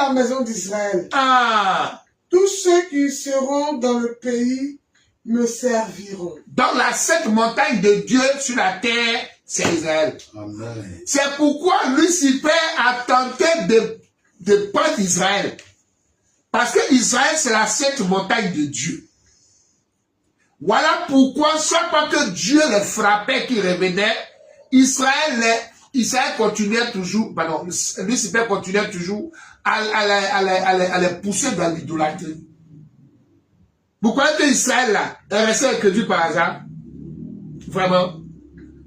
la maison d'Israël. Ah. Tous ceux qui seront dans le pays me serviront. Dans la sainte montagne de Dieu sur la terre, c'est Israël. C'est pourquoi Lucifer a tenté de prendre Israël. Parce que Israël, c'est la sainte montagne de Dieu. Voilà pourquoi, chaque fois que Dieu les frappait, qui revenait, Israël continuait toujours, pardon, Lucifer continuait toujours à les pousser dans l'idolâtrie. Vous croyez que Israël, là, est resté avec Dieu par hasard? Vraiment.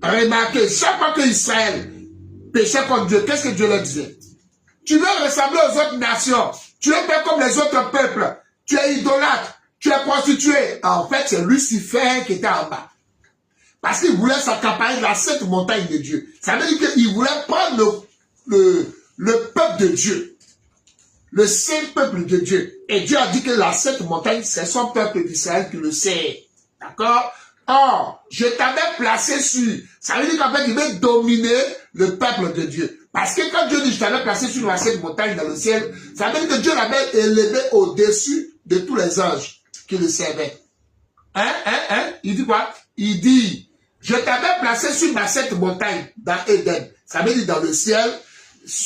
Remarquez, chaque fois que Israël péchait contre Dieu, qu'est-ce que Dieu leur disait? Tu veux ressembler aux autres nations. Tu es fait comme les autres peuples. Tu es idolâtre. Tu es prostitué. En fait, c'est Lucifer qui était en bas. Parce qu'il voulait s'accaparer de la sainte montagne de Dieu. Ça veut dire qu'il voulait prendre le peuple de Dieu. Le saint peuple de Dieu. Et Dieu a dit que la sainte montagne, c'est son peuple d'Israël qui le sait. D'accord? Or, je t'avais placé sur. Ça veut dire qu'en fait, il veut dominer le peuple de Dieu. Parce que quand Dieu dit, je t'avais placé sur la sainte montagne dans le ciel, ça veut dire que Dieu l'avait élevé au-dessus de tous les anges qui le servaient. Il dit quoi? Il dit, je t'avais placé sur ma sainte montagne dans Éden. Ça veut dire dans le ciel.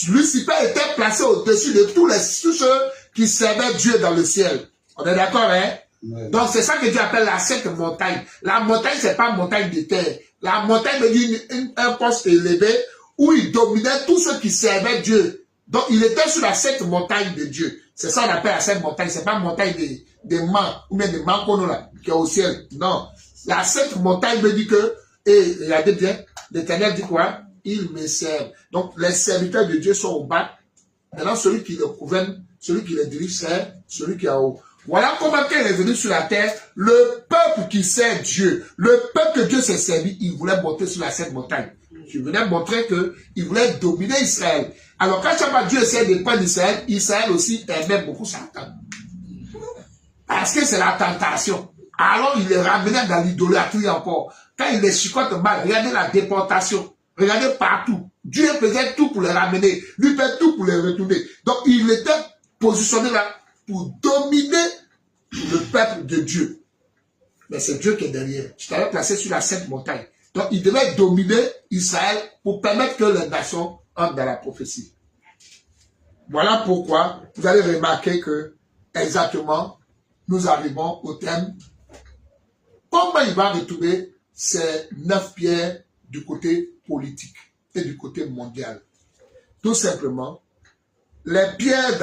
Lucifer était placé au-dessus de tous ceux qui servaient Dieu dans le ciel. On est d'accord, hein? Ouais. Donc c'est ça que Dieu appelle la sainte montagne. La montagne, c'est pas montagne de terre. La montagne veut dire un poste élevé où il dominait tous ceux qui servaient Dieu. Donc il était sur la sainte montagne de Dieu. C'est ça qu'on appelle la sainte montagne. C'est pas montagne des mans ou bien des manconos là, qui est au ciel. Non. La sainte montagne veut dire que, et regardez bien, l'Éternel dit quoi? Il me servent. Donc les serviteurs de Dieu sont au bas. Maintenant celui qui les gouverne, celui qui les dirige, c'est celui qui est en haut. Voilà comment quand il est venu sur la terre, le peuple qui sert Dieu, le peuple que Dieu s'est servi, il voulait monter sur la sainte montagne. Je venais montrer qu'il voulait dominer Israël. Alors quand chaque fois Dieu essaie de prendre Israël, Israël aussi aimait beaucoup Satan. Parce que c'est la tentation. Alors il les ramenait dans l'idolâtrie encore. Quand il les chicote mal, regardez la déportation. Regardez partout. Dieu faisait tout pour les ramener. Lui fait tout pour les retourner. Donc il était positionné là pour dominer le peuple de Dieu. Mais c'est Dieu qui est derrière. Je t'avais placé sur la sainte montagne. Donc il devait dominer Israël pour permettre que les nations entrent dans la prophétie. Voilà pourquoi vous allez remarquer que exactement nous arrivons au thème. Comment il va retrouver ces 9 pierres du côté politique et du côté mondial? Tout simplement, les pierres